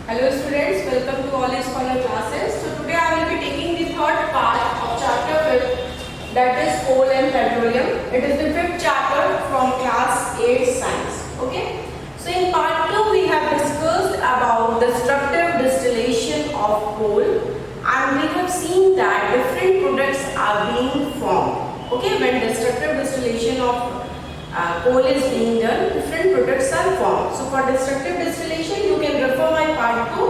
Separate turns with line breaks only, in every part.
Hello students, welcome to All Scholar classes. So today I will be taking the third part of chapter 5, that is coal and petroleum. It is the fifth chapter from class 8 science. Okay. So in part 2 we have discussed about destructive distillation of coal and we have seen that different products are being formed. Okay, when destructive distillation of coal is being done, different products are formed. So for destructive distillation, you can refer my part 2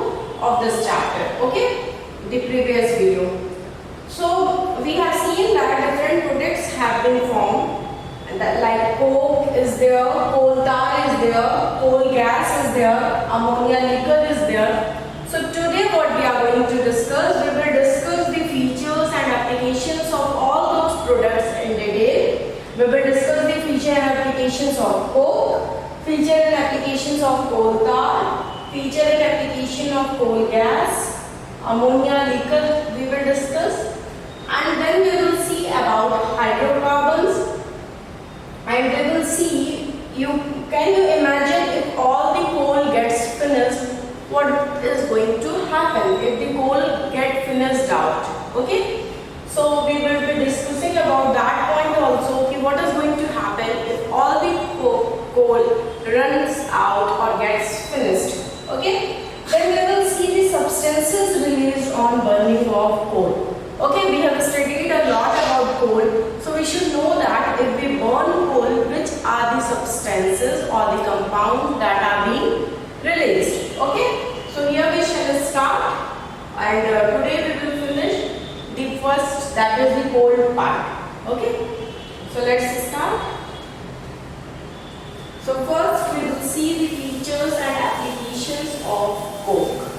of this chapter, okay, the previous video. So we have seen that different products have been formed, and that like coke is there, coal tar is there, coal gas is there, ammonia liquor is there. So today what we are going to discuss, we will discuss the features and applications of all those products in detail. We will discuss the feature and applications of coke, feature and applications of coal tar, feature and application of coal gas, ammonia liquor we will discuss, and then we will see about hydrocarbons, and we will see, can you imagine if all the coal gets finished, what is going to happen if the coal get finished out, okay? So we will be discussing about that point also, okay, what is going to happen if all the coal runs out or gets finished, okay? Then we will see the substances released on burning of coal. Okay, we have studied a lot about coal, so we should know that if we burn coal, which are the substances or the compounds that are being released. Okay, so here we shall start, and today we will finish the first, that is the coal part. Okay, so let's start. So first we will see the features and applications of coke.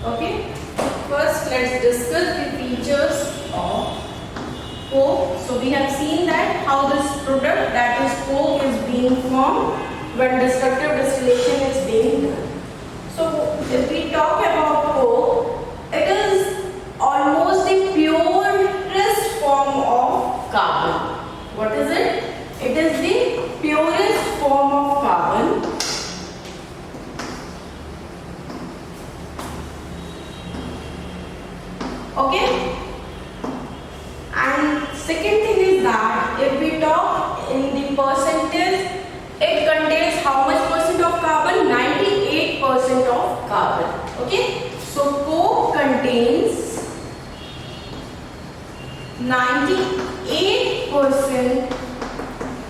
Okay, first let's discuss the features of coke. So we have seen that how this product, that is coke, is being formed when destructive distillation is being done. So if we talk about coke, it is almost the purest form of carbon. What is it? It is the purest form of carbon. Okay, and second thing is that if we talk in the percentage, it contains how much percent of carbon? 98% of carbon. Okay, so coke contains 98%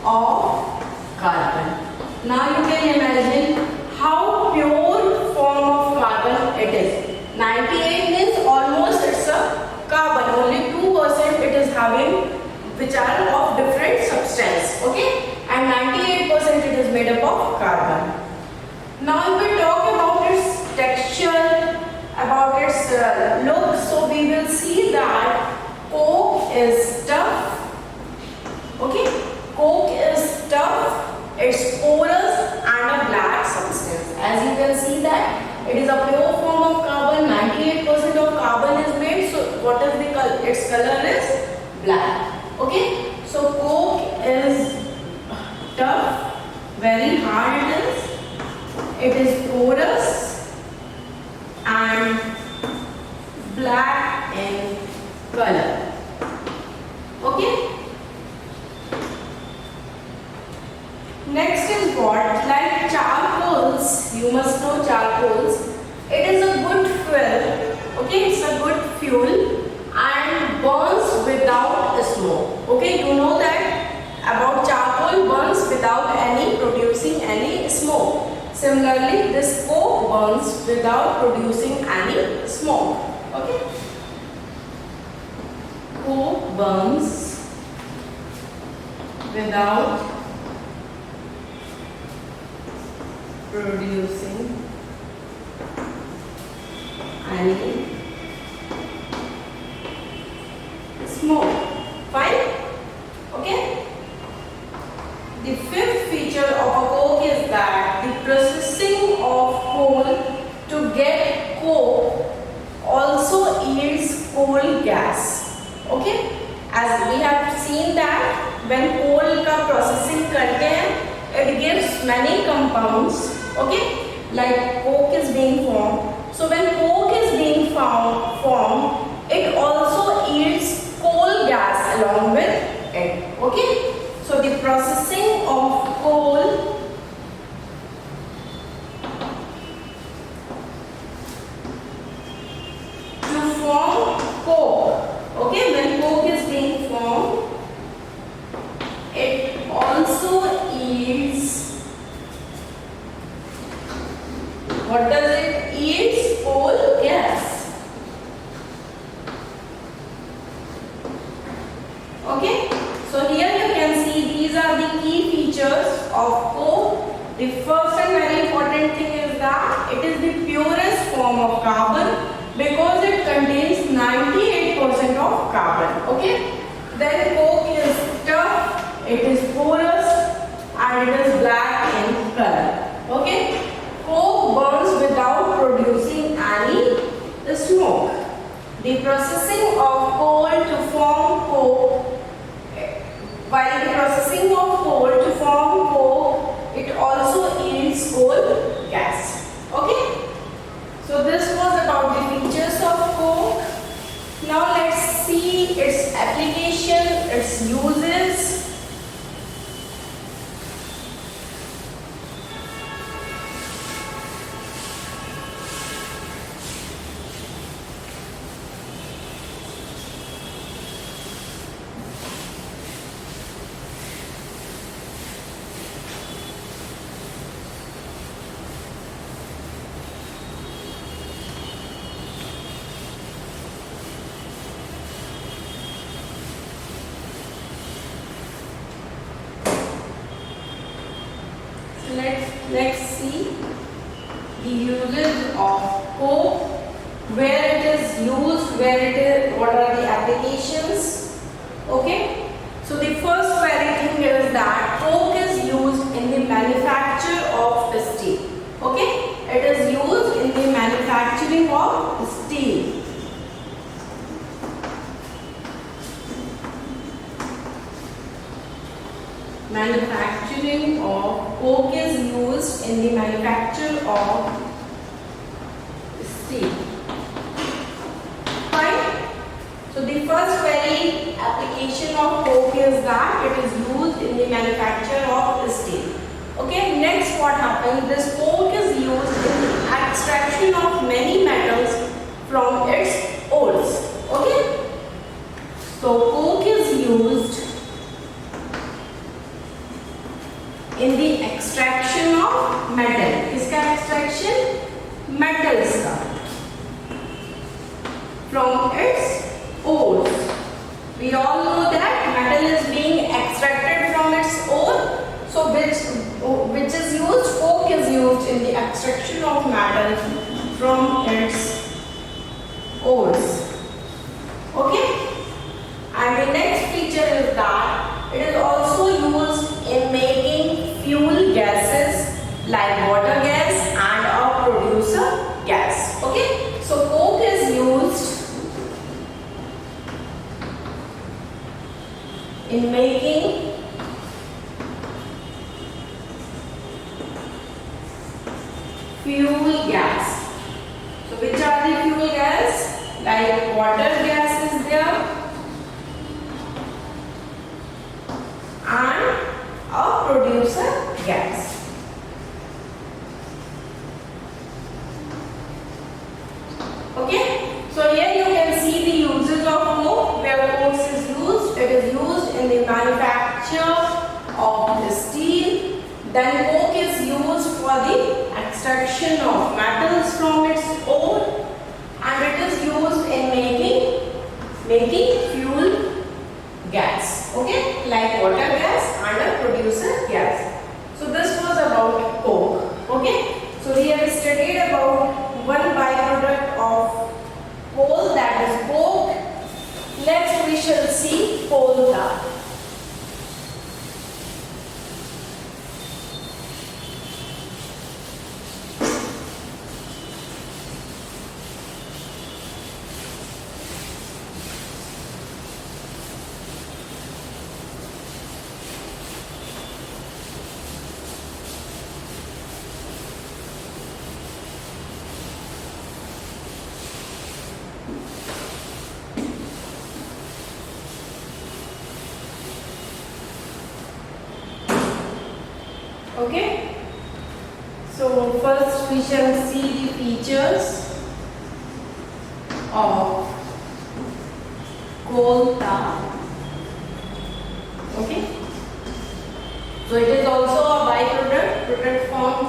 of carbon. Now you can imagine how pure form of carbon it is. 98 means almost it's a carbon, only 2% it is having, which are of different substance, okay, and 98% it is made up of carbon. Now if we talk about its texture, about its look, so we will see that coke is tough, okay, coke is tough, it's porous and a black substance. As you can see that it is a pure form of carbon, 98% of carbon is made, so what is the color? Its color is black. Okay, so coke is tough, very hard it is porous and black in color. Okay. Next is what? Like charcoals, you must know charcoals. It is a good fuel, okay, it's a good fuel and burns without smoke. Okay, you know that about charcoal, burns without producing any smoke. Similarly, this coke burns without producing any smoke. Okay, coke burns without producing any smoke. Fine? Okay? The fifth feature of a coke is that the processing of coal to get coke also yields coal gas. Okay? As we have seen that when coal का processing करते हैं, it gives many compounds. Okay? Like coke is being formed. So when coke is being formed, it also yields coal gas along with it. Okay? So the processing of coal to form coke. Okay, when coke is being formed, it also yields, what does it yields? Coal gas. Okay, so here you can see these are the key features of coke. The first and very important thing is that it is the purest form of carbon because it contains 98% of carbon. Okay, then coke is tough, it is porous, and it is black in color. Okay, coke burns without producing any smoke. The processing of coal to form coke, while the processing of coal to form coke, it also yields coal gas. Okay, so this was about the features of coke. Now let's see its application, its uses. Let's see the uses of coke, where it is used, what are the applications. Okay, so the first very thing is that coke is used in the manufacture of steel. Okay, it is used in the manufacturing of steel. Manufacturing of coke is used in the manufacture of steel. Fine. So the first very application of coke is that it is used in the manufacture of steel. Okay. Next, what happens? This coke is used in the extraction of many metals from its ores. Okay. So coke is used in the extraction of metal. किसका extraction? Metals का from its ores. We all know that metal is being extracted from its ore. So which is used? Coke is used in the extraction of metal from its ores. Okay. And the next feature is that it is also used in making fuel gases like water gas and a producer gas. Okay, so coke is used in making fuel gas. So which are the fuel gas? Like water gas is there and a producer gas. Okay, so here you can see the uses of coke, where coke is used. It is used in the manufacture of steel. Then coke is used for the extraction of metals from its ore, and it is used in making fuel gas. Okay, like water gas and a producer gas. So this was about coke. Okay, so we have studied about one byproduct of coal, that is coke. Next we we shall see coal tar. Okay, so first we shall see the features of coal tar. Okay, so it is also a product formed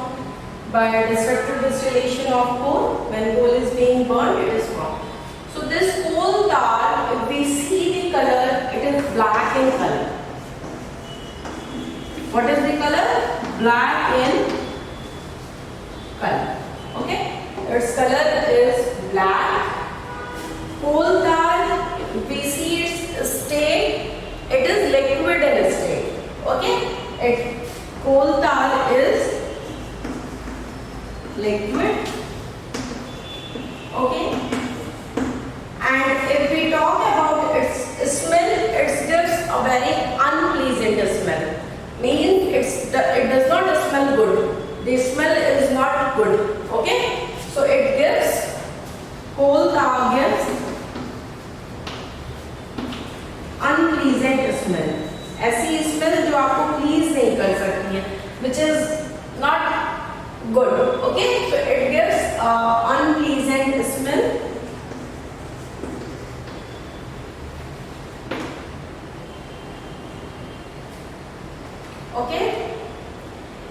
by destructive distillation of coal. When coal is being burned, it is formed. So this coal tar, if we see the color, it is black in color. What is the color? Black in color. Okay, its color is black. Coal tar, if we see its state, it is liquid in state. Okay, coal tar is liquid. Okay, and if we talk about its smell, it gives a very unpleasant smell. Means it does not smell good. The smell is not good. Okay, so it gives, coal tar gives unpleasant smell. ऐसी smell जो आपको please नहीं कर सकती है, which is not good. Okay, so it gives unpleasant smell. Okay.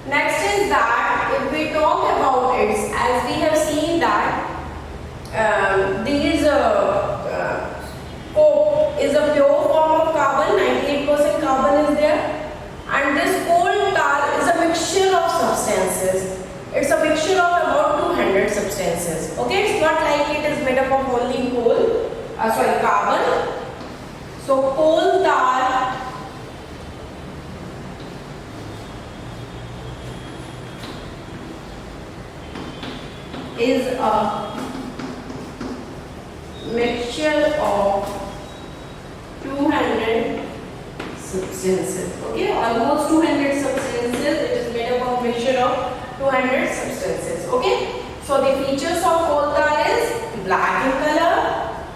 Next is that if we talk about it, as we have seen that these coke is a pure form of carbon, 98% carbon is there, and this coal tar is a mixture of substances. It's a mixture of about 200 substances. Okay, it's not like it is made up of only carbon. So coal tar is a mixture of 200 substances. Okay, almost 200 substances. It is made up of mixture of 200 substances. Okay, so the features of coal tar is black in color.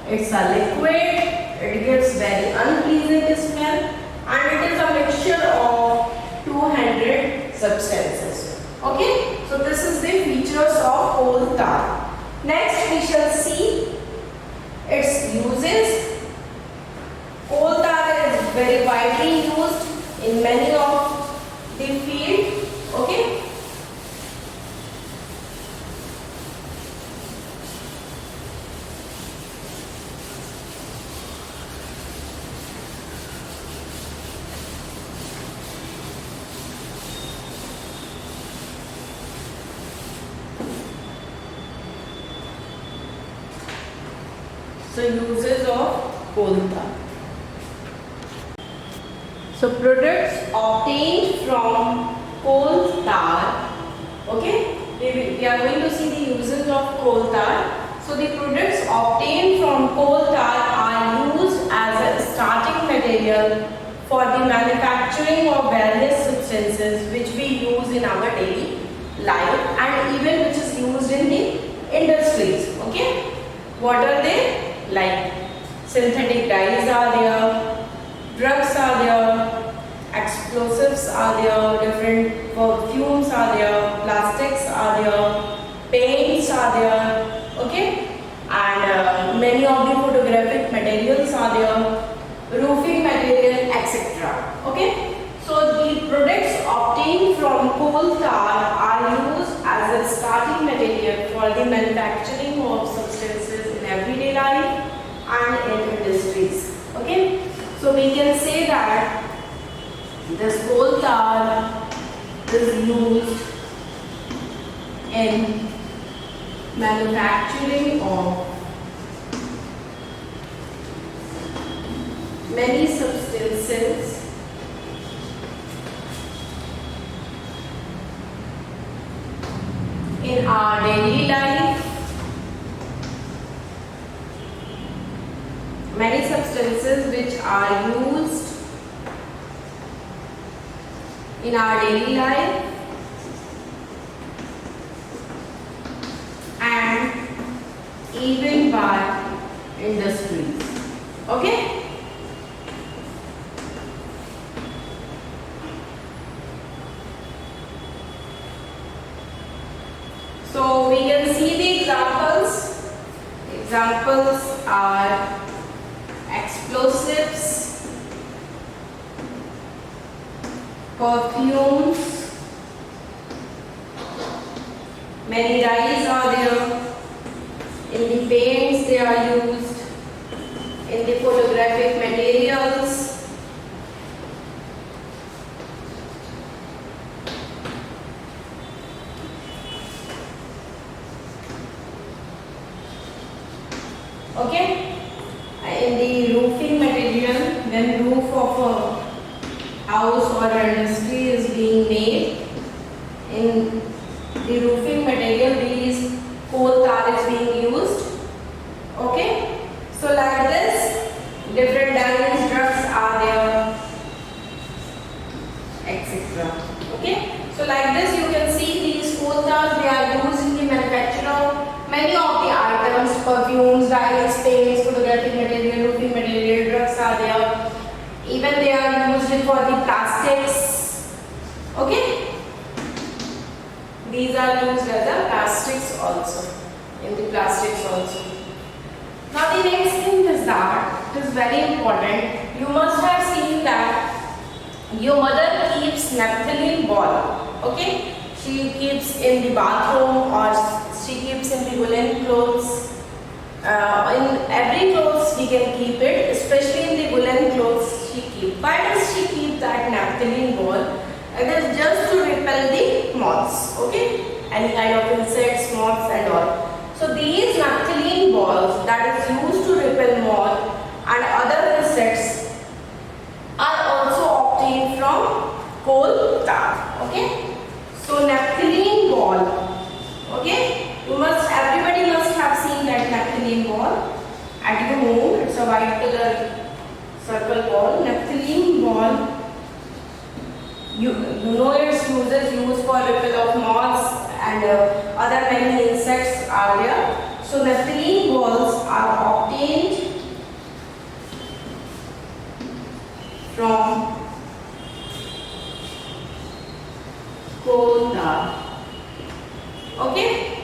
It's a liquid. It gives very unpleasant smell, and it is a mixture of 200 substances. Okay, so this is the features of coal tar. Next we shall see its uses. Coal tar is very widely used in many of the field. Okay, so uses of coal tar. So products obtained from coal tar. Okay, we are going to see the uses of coal tar. So the products obtained from coal tar are used as a starting material for the manufacturing of various substances which we use in our daily life, and even which is used in the industries. Okay, what are they? Like synthetic dyes are there, drugs are there, explosives are there, different perfumes are there, plastics are there, paints are there. Okay, and many of the photographic materials are there, roofing material, etc. Okay, so the products obtained from coal tar are used as a starting material for the manufacturing of substances in everyday life and in industries. Okay, so we can say that this coal tar is used in manufacturing of many substances in our daily life. Many substances which are used in our daily life and even by industries. Okay? So we can see the examples. Examples are explosives, perfumes, many dyes are there, in the paints they are used, in the photographic materials. Okay? In the roofing material, when roof of a house or industry is being made, in the roofing material these coal tar is being used. Okay? So like this, different dyes, drugs are there, etc. Okay? So like this you can see these coal tars, they are used in the manufacture of many of the items, perfumes, dyes, paints, photographic material, roofing material, drugs are there. Even they are used for the plastics. Okay? These are used as a plastics also. In the plastics also. Now the next thing is that it is very important. You must have seen that your mother keeps naphthalene ball. Okay? She keeps in the bathroom or she keeps in the woolen clothes. In every clothes we can keep it, especially in the woolen clothes she keeps. Why does she keep that naphthalene ball? It is just to repel the moths. Okay? Any kind of insects, moths and all. So these naphthalene balls that is used to repel moth and other insects are also obtained from coal tar. Okay? So naphthalene ball. Okay? Everybody must have seen that naphthalene ball at your home. It's a white color circle ball. Naphthalene ball. You know its uses, used for repel of moths and other many insects are there. So naphthalene balls are obtained from coal tar. Okay?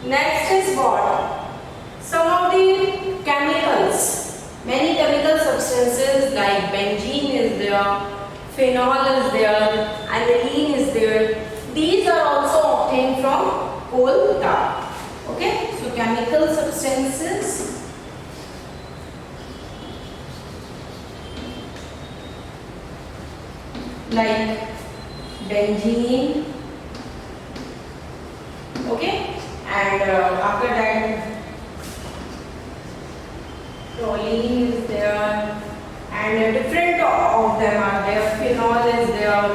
Next is what? Some of the chemicals. Many chemical substances like benzene is there, phenol is there, aniline is there. These are also obtained from coal tar. Okay? So chemical substances like benzene. Okay? And after that toluene is there and different of them are there, phenol is there,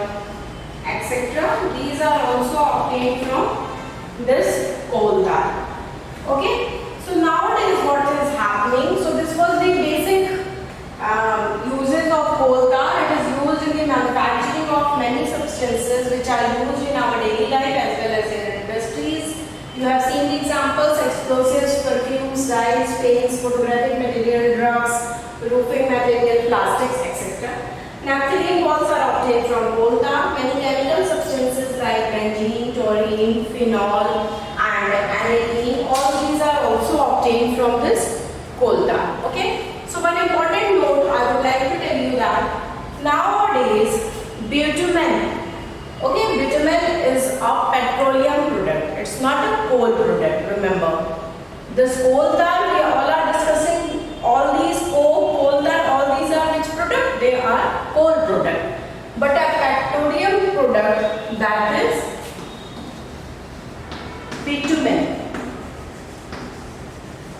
etc. These are also obtained from this coal tar. Okay? So nowadays what is happening, so this was the basic uses of coal tar. It is used in the manufacturing of many substances which are used in our daily life as well as in industries. You have seen the examples: explosives, perfumes, dyes, paints, photographic material, drugs, roofing material, plastics, etc. Naphthalene balls are obtained from coal tar. Many chemical substances like benzene, toluene, phenol and aniline, all these are also obtained from this coal tar. Okay? So one important note I would like to tell you that nowadays bitumen. Okay, bitumen is a petroleum product. It's not a coal product, remember. This coal tar, we all are discussing all these coal tar, all these are which product? They are coal product. But a petroleum product, that is bitumen.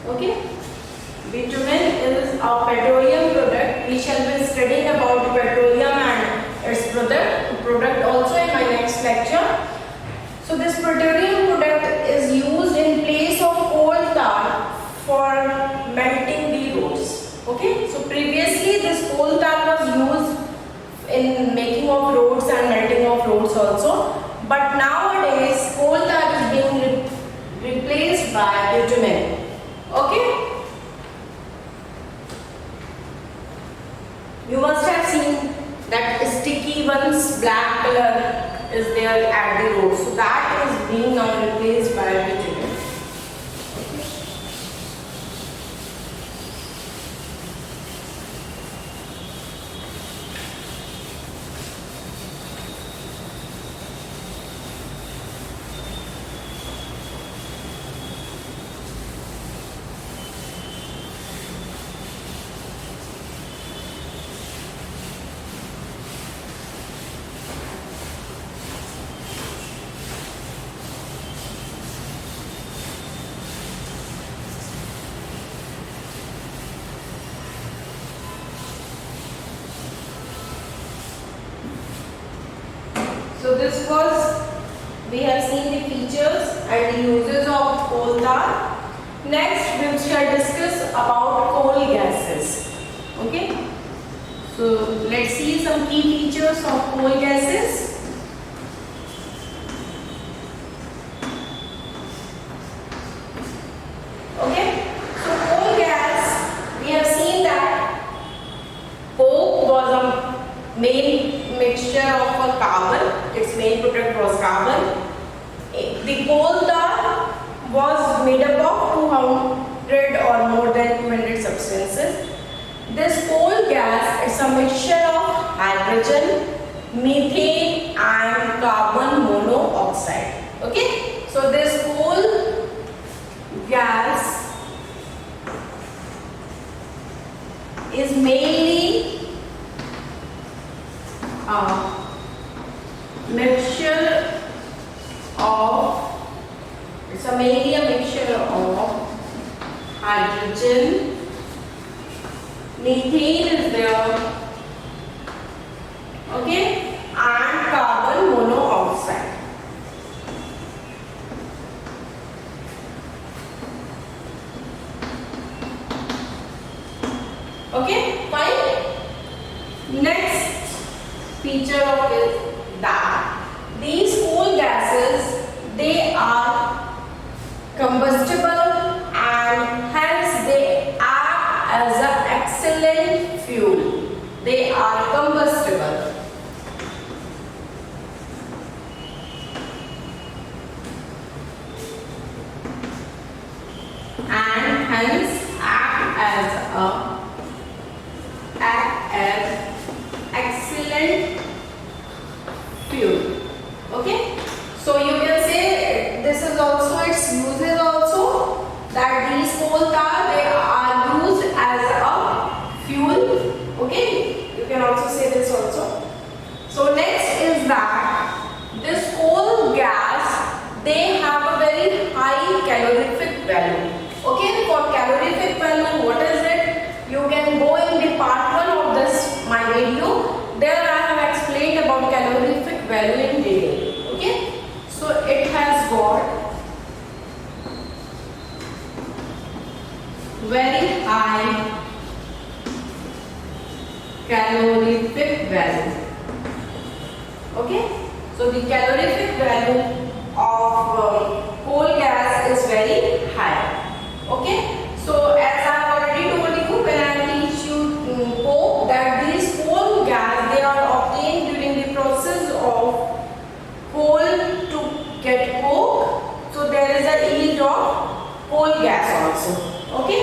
Okay. Bitumen is a petroleum product. We shall be studying about petroleum and its product also in my next lecture. So this petroleum product is used in place of coal tar for melting the roads. Okay, so previously this coal tar was used in making of roads and melting of roads also, but nowadays coal tar is being replaced by bitumen. Okay, you must have seen that sticky ones, black color is there at the road, so that is being now replaced by bitumen. So this was, we have seen the features and the uses of coal tar. Next we shall discuss about coal gases. Okay, so let's see some key features of coal gases. Okay, so coal gas, we have seen that coke was a main mixture of a carbon. Its main product was carbon. The coal tar was made up of 200 or more than 200 substances. This coal gas is a mixture of hydrogen, methane and carbon monoxide. Okay, so this coal gas is mainly mixture of, it's mainly a mixture of hydrogen, methane is there, okay, and carbon monoxide. Okay, fine. Next feature of it that these coal gases, they are combustible and hence they act as an excellent fuel. They are combustible. And hence act as excellent fuel. Okay, so you can say this is also its uses also, that these coal tar, they are used as a fuel. Okay, you can also say this also. So next is that this coal gas, they have a very high calorific value. Okay, for calorific value, what is it? You can go in the part 1 of this my video. There I have explained about calorific value in detail. Okay, so it has got very high calorific value. Okay, so the calorific value of coal gas is very high. Okay, so as I have already told you when I teach you coke, that these coal gas, they are obtained during the process of coal to get coke. So there is a yield of coal gas also. Okay,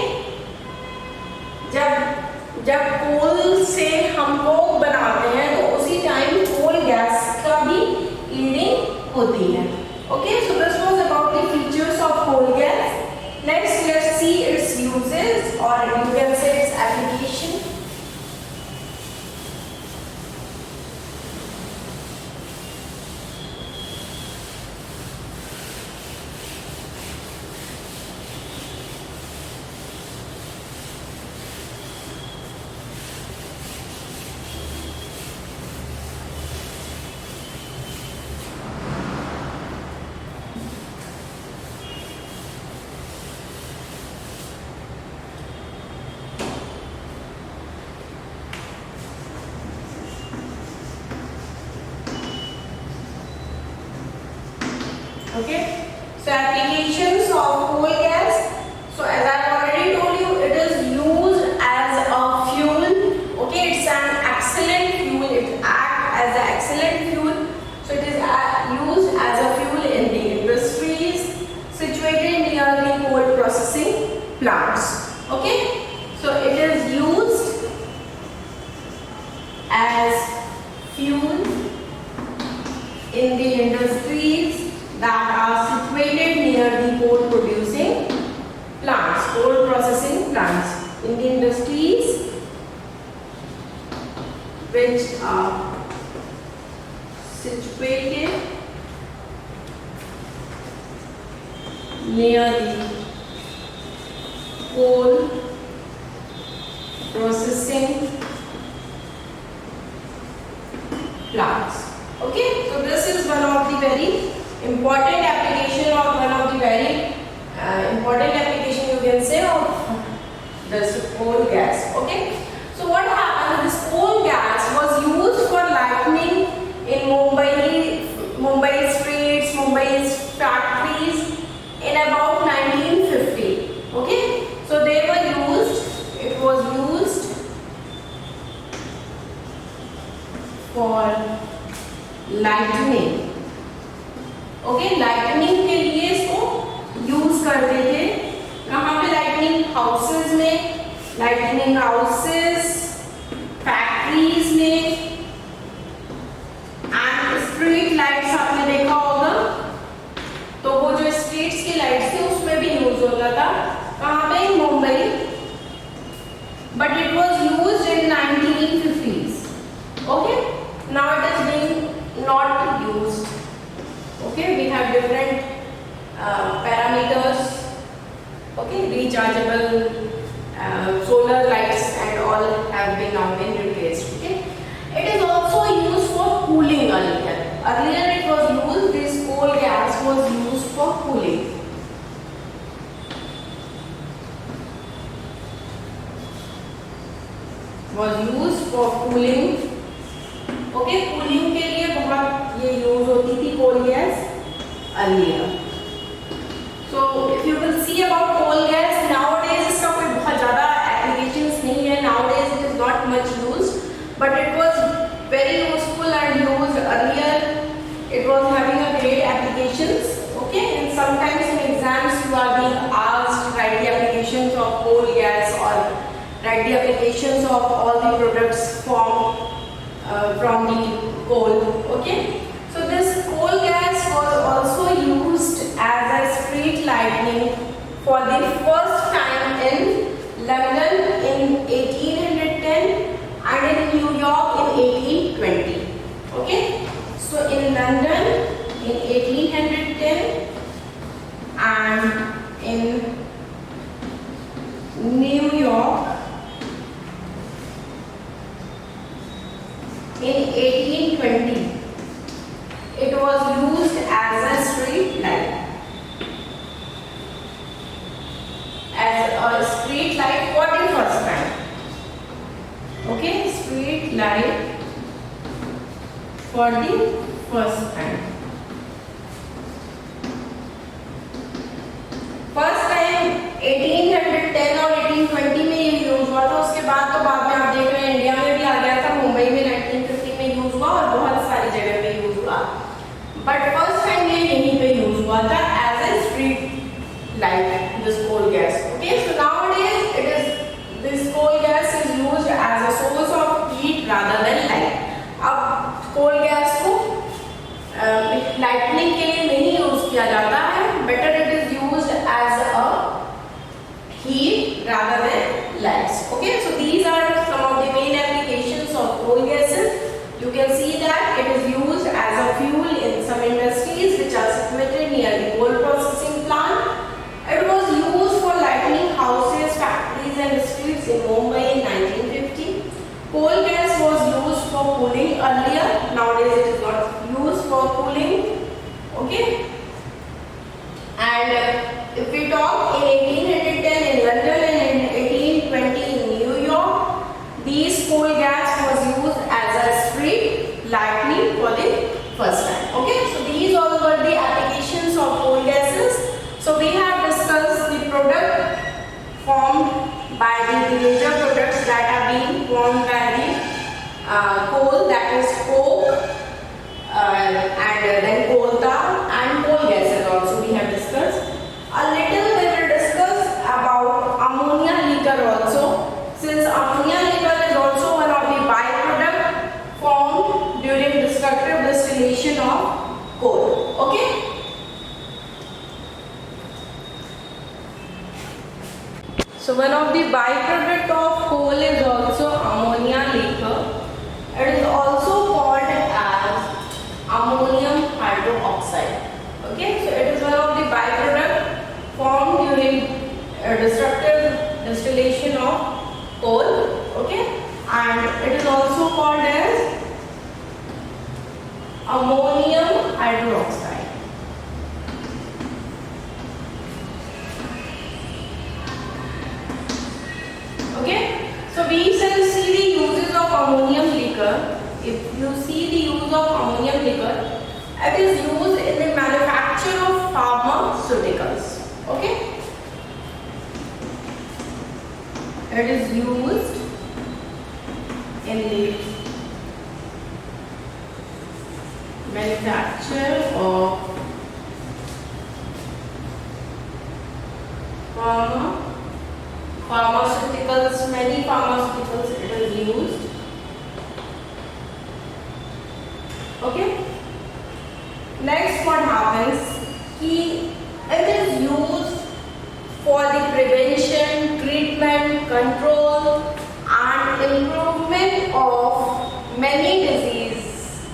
जब कोल से हम Coke बनाते हैं तो उसी time कोल gas का भी yielding होती है. Okay, so this was about the features of coal gas. Next, let's see its uses, or you can say its application. Okay. So applications of coal gas. So as I already told you, it is used as a fuel. Okay, it's an excellent fuel. It acts as an excellent fuel. So it is used as a fuel in the industries situated near the coal processing plants. Okay, so it is used as fuel in the industries that are situated near the coal producing plants, coal processing plants, in the industries which are situated near the coal processing plants. Okay, so this is one of the very important application, or one of the very important application you can say of this coal gas. Okay, so what happened? This coal gas was used for lighting in Mumbai streets, Mumbai's factories in about 1950. Okay, so they were used. It was used for lightning. Okay, lightning के लिए इसको use करते थे. कहाँ पे? Lightning houses में, lightning houses, factories में, and street lights आपने देखा होगा. तो वो जो स्ट्रीट्स की लाइट्स थी उसमें भी यूज होता था. कहाँ पे? Mumbai. But it was used in 1950s. Okay, now it is being not used. Okay, we have different parameters. Okay, rechargeable solar lights and all have been now been replaced. Okay, it is also used for cooling earlier. Earlier it was used, this coal gas was used for cooling. Was used for cooling. Okay, cooling के लिए बहुत ये use होती थी coal gas earlier. So if you will see about coal gas, nowadays इसका कोई बहुत ज़्यादा एप्लीकेशंस नहीं है. Nowadays it is not much use, but it was very useful and used earlier. It was having a great applications. Okay, and sometimes in exams you are being asked write the applications of coal gas और write the applications of all the products from the coal. Okay, so this coal gas was also used as a street lighting for the first time in London in 1810 and in New York in 1820. Okay, so in London in 1810 and in New York in 1820, it was used as a street light. As a street light for the first time. Okay, street light for the first time. First time 1810 और 1820 में ये use हुआ था. उसके बाद तो बाद में आप देख रहे हैं इंडिया में भी आ गया था. मुंबई में 1950 में यूज हुआ और बहुत सारी जगह पे यूज हुआ. बट फर्स्ट टाइम ये यहीं पे यूज हुआ था as a street light, this coal gas. Okay, so nowadays it is this coal gas is used as a source of heat rather than light. अब कोल गैस को lightning के लिए नहीं यूज किया जाता है. Better it is used as a heat rather than lights. Okay, so these are some of the main applications of coal gases. You can see that it is used as a fuel in some industries which are situated near the coal processing plant. It was used for lighting houses, factories and streets in Mumbai in 1950. Coal gas was used for cooling earlier. Nowadays it is not used for cooling. Okay, and if we talk in 1810 in London and in 1820 in New York, these coal gas was used as a street lighting for the first time. Okay, so these all were the applications of by the major products that are being formed by the coal, that is coke, and then coal tar and coal gases also we have discussed. A little we will discuss about ammonia liquor also, since ammonia liquor is also one of the byproduct formed during destructive distillation of coal. Okay. So one of the byproduct of coal is also ammonia liquor. It is also called as ammonium hydroxide. Okay, so it is one of the byproduct formed during destructive distillation of coal. Okay, and it is also called as ammonium hydroxide. Okay, so we shall see the uses of ammonium liquor. If you see the use of ammonium liquor, it is used in the manufacture of pharmaceuticals. Okay, it is used in the manufacture of pharmaceuticals. Many pharmaceuticals it is used. Okay. Next, what happens? It is used for the prevention, treatment, control, and improvement of many diseases.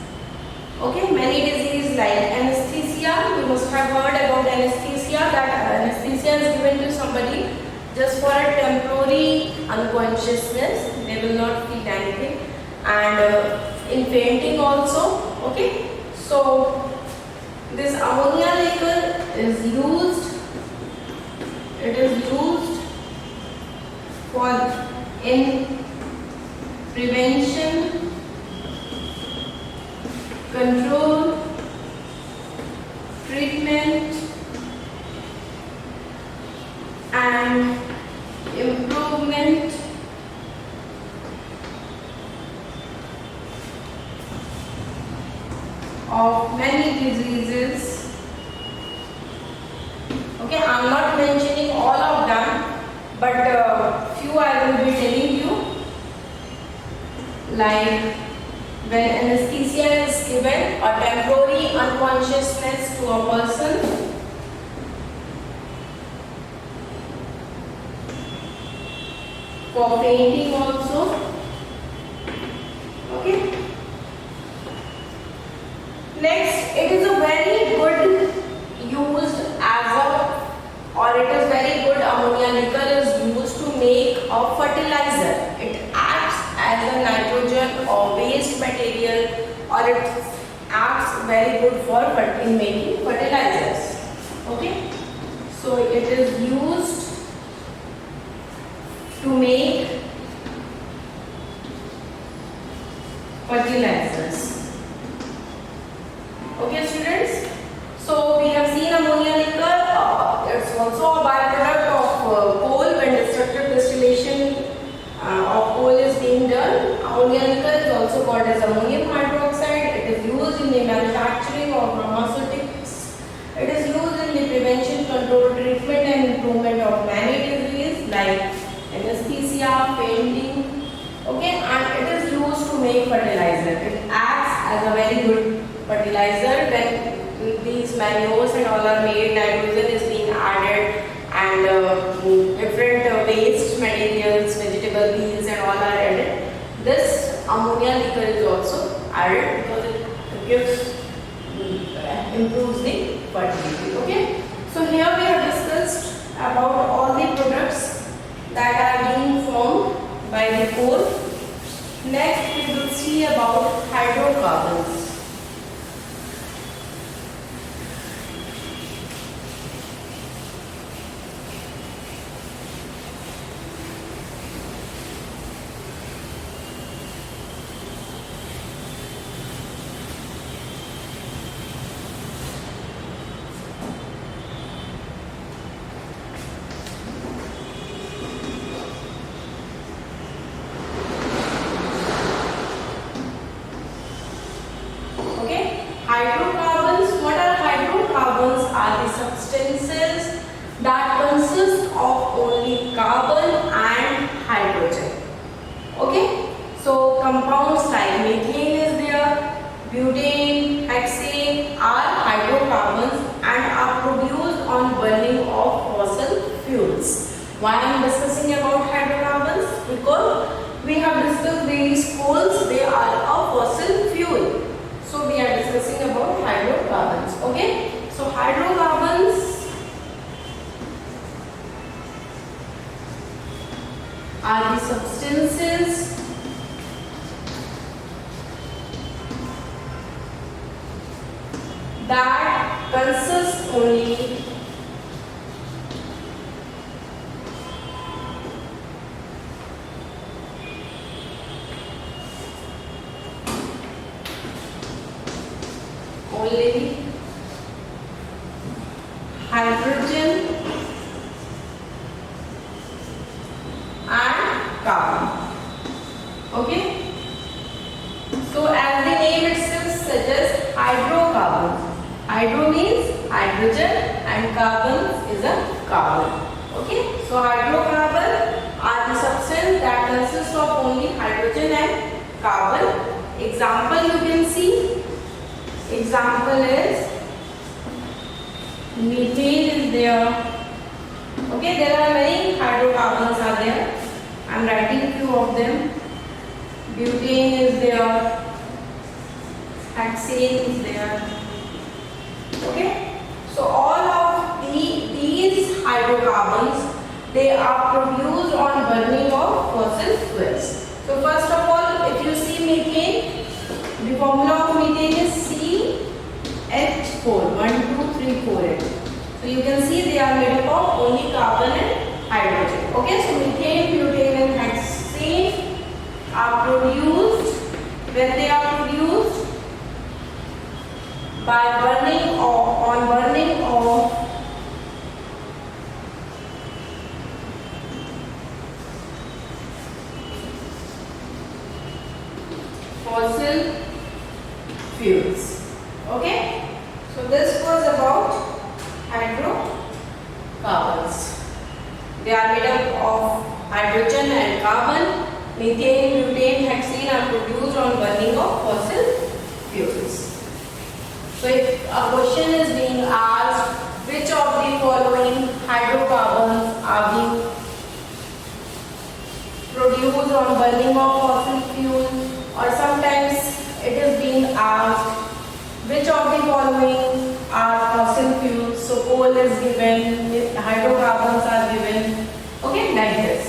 Okay, many diseases like anesthesia. You must have heard about anesthesia. That anesthesia is given to somebody just for a temporary unconsciousness. They will not feel anything. And in fainting also. Okay, so this ammonia liquor is used. It is used for in prevention, control, treatment, and improvement of many diseases. Okay, I am not mentioning all of them, but few I will be telling you. Like when anesthesia is given, a temporary unconsciousness to a person. For fainting also. Okay. Next, it is a very good used as a, or it is very good ammonia liquor is used to make a fertilizer. It acts as a nitrogen or waste material, or it acts very good for in making fertilizers. Okay, so it is used to make fertilizers. Okay, students. So we have seen ammonia liquor. It's also a byproduct of coal when destructive distillation of coal is being done. Ammonia liquor is also called as ammonium hydroxide. It is used in the manufacturing of pharmaceutics. It is used in the prevention, control, treatment, and improvement of many diseases like anesthesia, fainting. Okay, and it is used to make fertilizer. It acts as a very good fertilizer when these manures and all are made, nitrogen is being added, and different waste materials, vegetable peels and all are added. This ammonia liquor is also added because it gives improves the fertility. Okay, so here we have discussed about all the products that are being formed by the coal. Next we will see about hydrocarbons. consists of only carbon and hydrogen. Okay, so compounds like methane is there, butane, hexane are hydrocarbons and are produced on burning of fossil fuels. Why I am discussing about hydrocarbons? Because we have discussed these coals, they are a fossil fuel. So we are discussing about hydrocarbons. Okay, so hydrocarbons are the substances that consist only hydrogen and carbon. Okay, so as the name itself suggests, hydrocarbon. Hydro means hydrogen and carbon is a carbon. Okay, so hydrocarbon are the substance that consists of only hydrogen and carbon. Example you can see. Example is methane is there. Okay, there are many hydrocarbons are there. I am writing few of them. Butane is there. Hexane is there. Okay, so all of these hydrocarbons, they are produced on burning of fossil fuels. So first of all, if you see methane, the formula of methane is CH4, 1, 2, 3, 4. So you can see they are made up of only carbon and hydrogen. Okay, so methane, butane and hexane are produced when they are produced by burning of fossil fuels. Okay, so this was about hydrocarbons. They are made up of hydrogen and carbon. Methane, butane, hexane are produced on burning of fossil fuels. So if a question is being asked, which of the following hydrocarbons are being produced on burning of fossil fuel, or sometimes it is being asked, which of the following are fossil fuels? So coal is given, hydrocarbons are given. Okay, like this.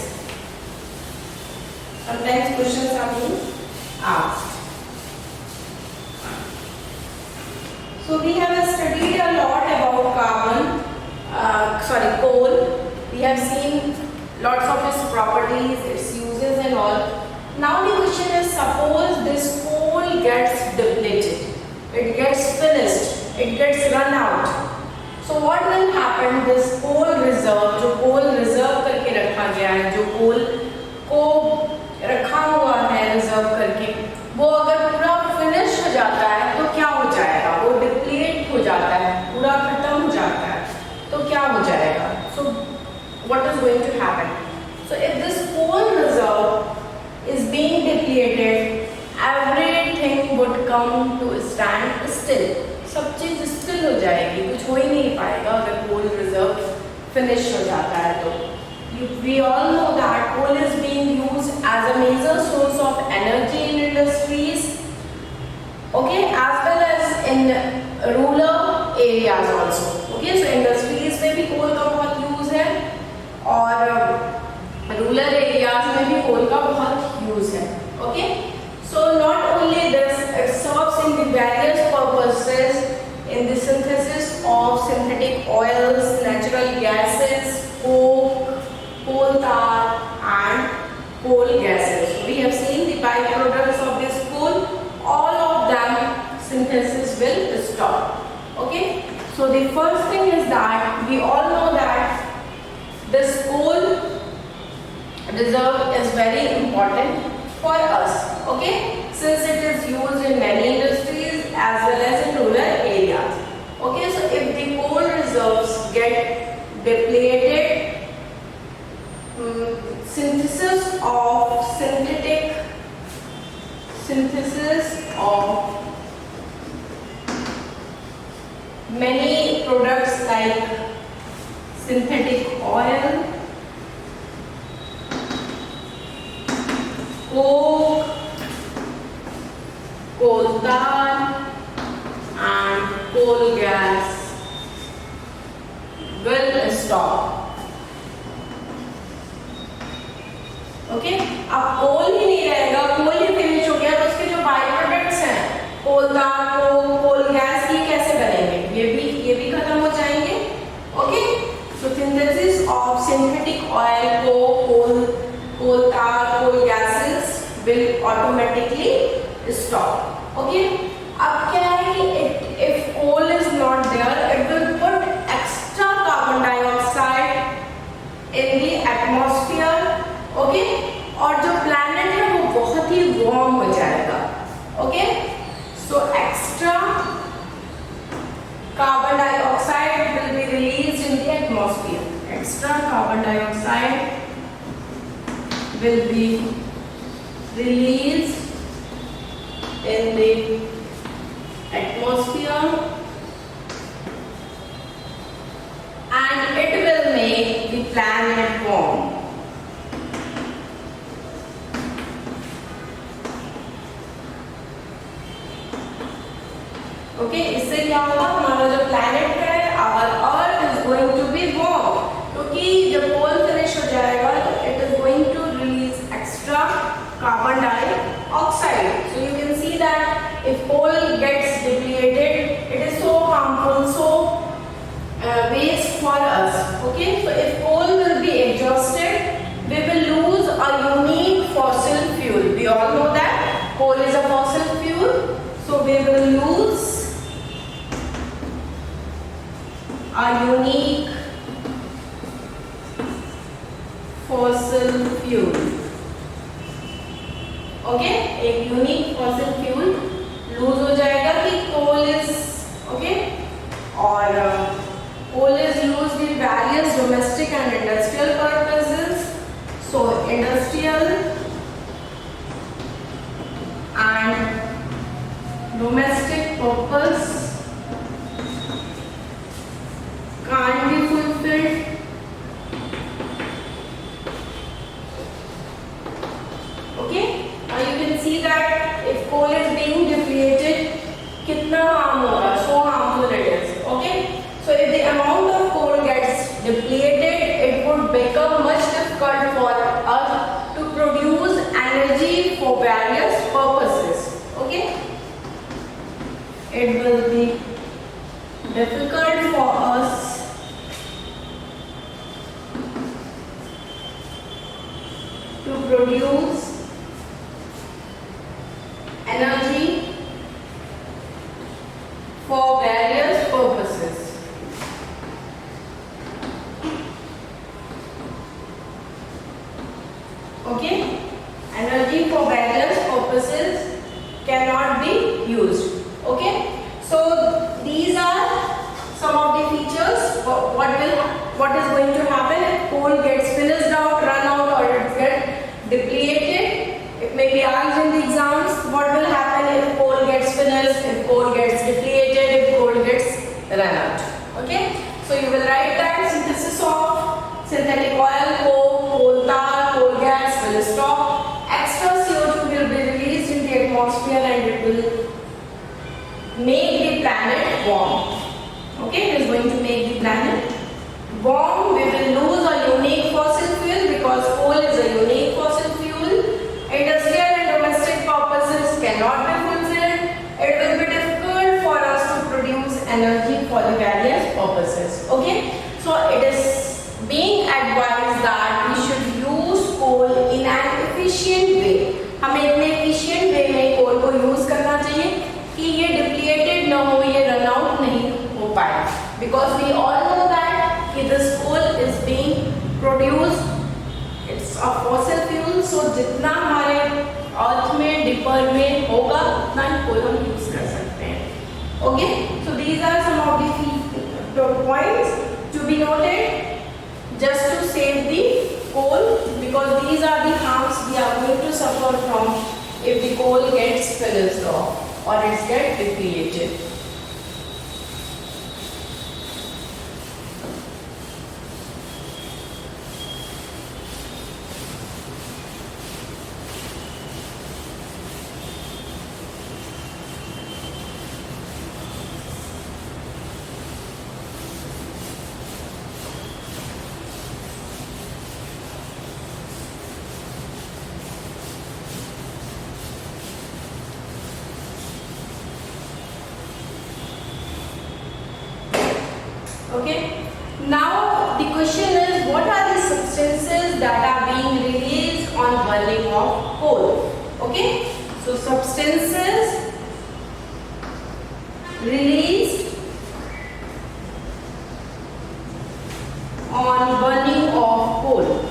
Sometimes questions are being asked. So we have studied a lot about coal. We have seen lots of its properties, its uses and all. Now the question is, suppose this coal gets depleted, it gets finished, it gets run out. So what will happen? This coal reserve, जो coal reserve करके रखा गया है, जो coal को रखा हुआ है reserve करके, वो अगर पूरा finish हो जाता है तो क्या हो जाएगा? वो deplete हो जाता है, पूरा खत्म हो जाता है, तो क्या हो जाएगा? So what is going to happen? So if this coal reserve is being depleted, everything would come to stand still. सब चीज स्टिल हो जाएगी, कुछ हो ही नहीं पाएगा अगर कोल रिजर्व फिनिश हो जाता है तो. We all know that coal is being used as a major source of energy in industries, okay, as well as in rural areas also. Okay, so industries में भी कोल का बहुत यूज है और रूरल एरियाज में भी कोल का बहुत यूज है. Okay, so not only this, it serves in the various purposes in the synthesis of synthetic oils, natural gases, coke, coal tar and coal gases. We have seen the byproducts of this coal, all of them synthesis will stop. Okay, so the first thing is that we all know that this coal reserve is very important for us, okay, since it is used in many industries as well as in rural areas. Okay, so if the coal reserves get depleted synthesis of many products like synthetic oil, coke, coal tar and coal gas will stop. Okay, अब कोल ही नहीं रहेगा, कोल ही finish हो गया तो उसके जो by products हैं कोल tar, कोल gas, ये कैसे बनेंगे, ये भी खत्म हो जाएंगे. Okay, so synthesis of synthetic oil, coal tar, coal gases will automatically stop. Okay, अब क्या है कि if coal is not there, it will put extra carbon dioxide in the atmosphere. Okay, और जो प्लैनेट है वो बहुत ही वार्म हो जाएगा. Okay, so extra carbon dioxide will be released in the atmosphere. Extra carbon dioxide will be released in the atmosphere and it will make the planet warm. ओके, इससे क्या होगा, हमारा जो प्लैनेट है, our earth is going to be warm, क्योंकि जब coal finish हो जाएगा तो it is going to release extra carbon dioxide. So you can see that if coal gets depleted it is so harmful, so waste for us. Okay, so if coal will be exhausted we will lose a unique fossil fuel. We all know that coal is a fossil fuel, so we will lose a unique fossil fuel. Okay, एक unique fossil fuel loose हो जाएगा कि coal is okay, और coal is used in various domestic and industrial purposes. So industrial and domestic purpose can't be fulfilled. Okay, now you can see that if coal is being depleted, kitna harm hoga, so harmful it is. Okay, so if the amount of coal gets depleted, it would become much difficult for us to produce energy for various purposes. Okay, it will be difficult for us to produce energy for various purposes. Okay, energy for various purposes cannot be used. Okay, so these are some of the features. What is going to happen if coal gets finished out, run out, or it gets depleted? It may be asked in the exams. What will happen if coal gets finished, if coal gets depleted, if coal gets run out? Okay, so you will write that synthesis of synthetic oil, coal tar, coal gas will stop. Extra CO2 will be released in the atmosphere and it will make the planet warm. Okay, it is going to make the planet warm. We will lose a unique fossil fuel because coal is a unique fossil fuel. Industrial and domestic purposes cannot be fulfilled. It will be difficult for us to produce energy for the various purposes. Okay, so it is being advised that we should use coal in an efficient way. हमें इतने efficient way में coal को use करना चाहिए कि ये depleted ना हो, ये run out नहीं हो पाए. Because we all know that कि this coal is being produced, it's a fossil fuel, so जितना हमारे अर्थ में डिपर में होगा उतना ही कोल हम यूज कर सकते हैं. Okay, so these are some of the points to be noted just to save the coal. because these are the harms we are going to suffer from if the coal gets finished off or it gets depleted. Okay. Now the question is, what are the substances that are being released on burning of coal? Okay. So substances released on burning of coal.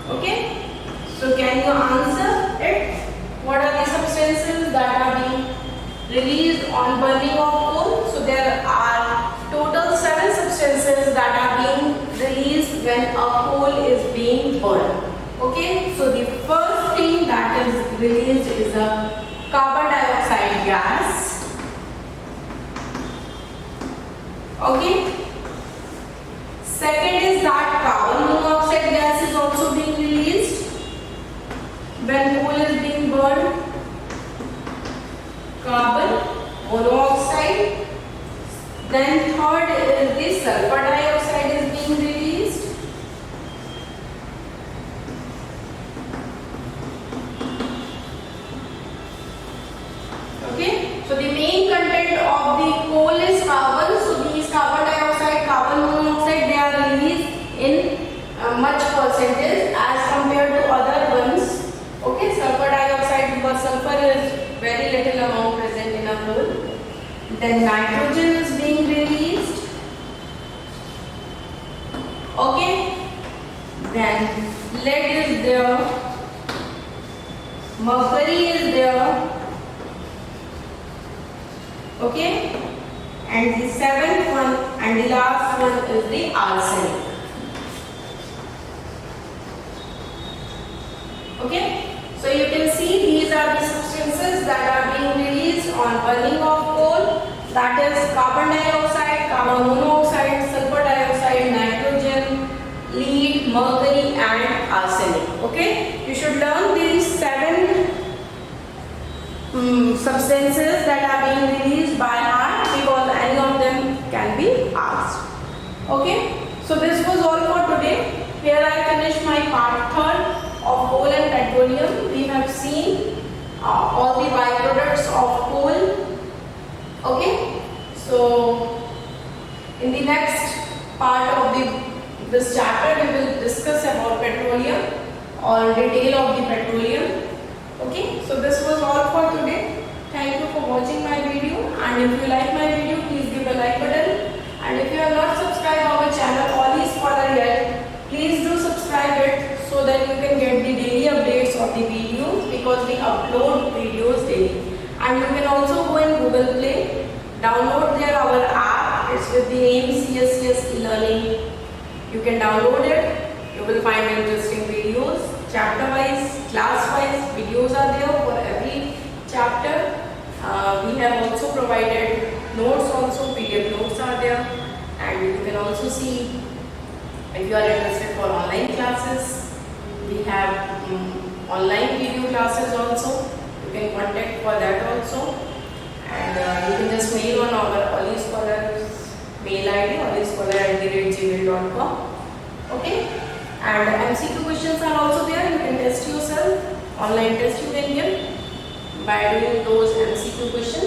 Okay. So can you answer it? What are the substances that are being released on burning of coal? So there are total 7 substances that are being released when a coal is being burned. Okay, so the first thing that is released is a carbon dioxide gas. Okay, second is that carbon monoxide gas is also being released when coal is being burned. Carbon monoxide. Then third is the sulfur dioxide is being released. Okay, so the main content of the coal is carbon. So these carbon dioxide, carbon monoxide, they are released in much percentage as compared to other ones. Okay, sulfur dioxide, because sulfur is very little amount present in a coal. Then nitrogen is being released. Okay. Then lead is there. Mercury is there. Okay. And the 7th one and the last one is the arsenic. Okay. So you can see these are the substances that are being released on burning of coal, that is carbon dioxide, carbon monoxide, sulfur dioxide, nitrogen, lead, mercury and arsenic. Okay, you should learn these 7 substances that are being released by heart, because any of them can be asked. Okay, so this was all for today. Here I finished my part 3rd of coal and petroleum. We have seen all the byproducts of coal. Okay, so in the next part of this chapter we will discuss about petroleum or detail of the petroleum. Okay, so this was all for today. Thank you for watching my video, and if you like my video, please give a like button, and if you have not subscribed our channel Oli Scholar yet, please do subscribe it, so that you can get the daily updates of the videos, because we upload videos daily. And you can also go in Google Play, download there our app. It's with the name CSCS e-learning. You can download it. You will find interesting videos, chapter wise, class wise videos are there for every chapter. We have also provided notes, also PDF notes are there, and you can also see if you are interested for online classes. We have online video classes also. You can contact for that also, and you can just mail on our Oli Scholar's mail ID, olischolar@gmail.com. Okay, and MCQ questions are also there. You can test yourself. Online test you can give by doing those MCQ questions.